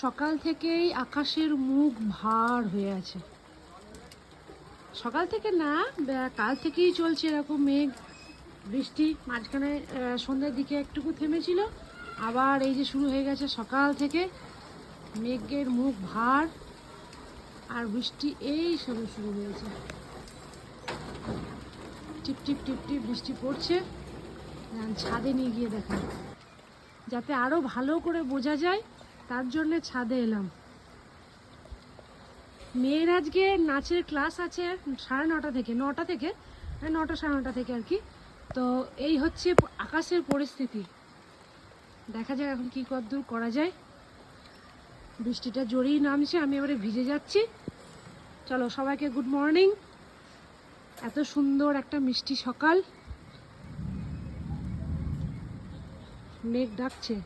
সকাল থেকেই আকাশের মুখ ভার হয়ে আছে। সকাল থেকে না, কাল থেকেই চলছে এরকম মেঘ বৃষ্টি। মাঝখানে সন্ধ্যার দিকে একটুকু থেমেছিল, আবার এই যে শুরু হয়ে গেছে সকাল থেকে মেঘের মুখ ভার আর বৃষ্টি এই সবে শুরু হয়েছে। টিপ টিপ টিপ টিপ বৃষ্টি পড়ছে। ছাদে নিয়ে গিয়ে দেখাই যাতে আরো ভালো করে বোঝা যায়, তার জন্য ছাদে এলাম। মেয়ের আজকে নাচের ক্লাস আছে 9:30 থেকে 9টা থেকে 9টা 9:30 থেকে আর কি। তো এই হচ্ছে আকাশের পরিস্থিতি, দেখা যাক এখন কি কতদূর করা যায়। বৃষ্টিটা জোরেই নামছে, আমি এবারে ভিজে যাচ্ছি। চলো সবাইকে গুড মর্নিং। এত সুন্দর একটা মিষ্টি সকাল, মেঘ ডাকছে।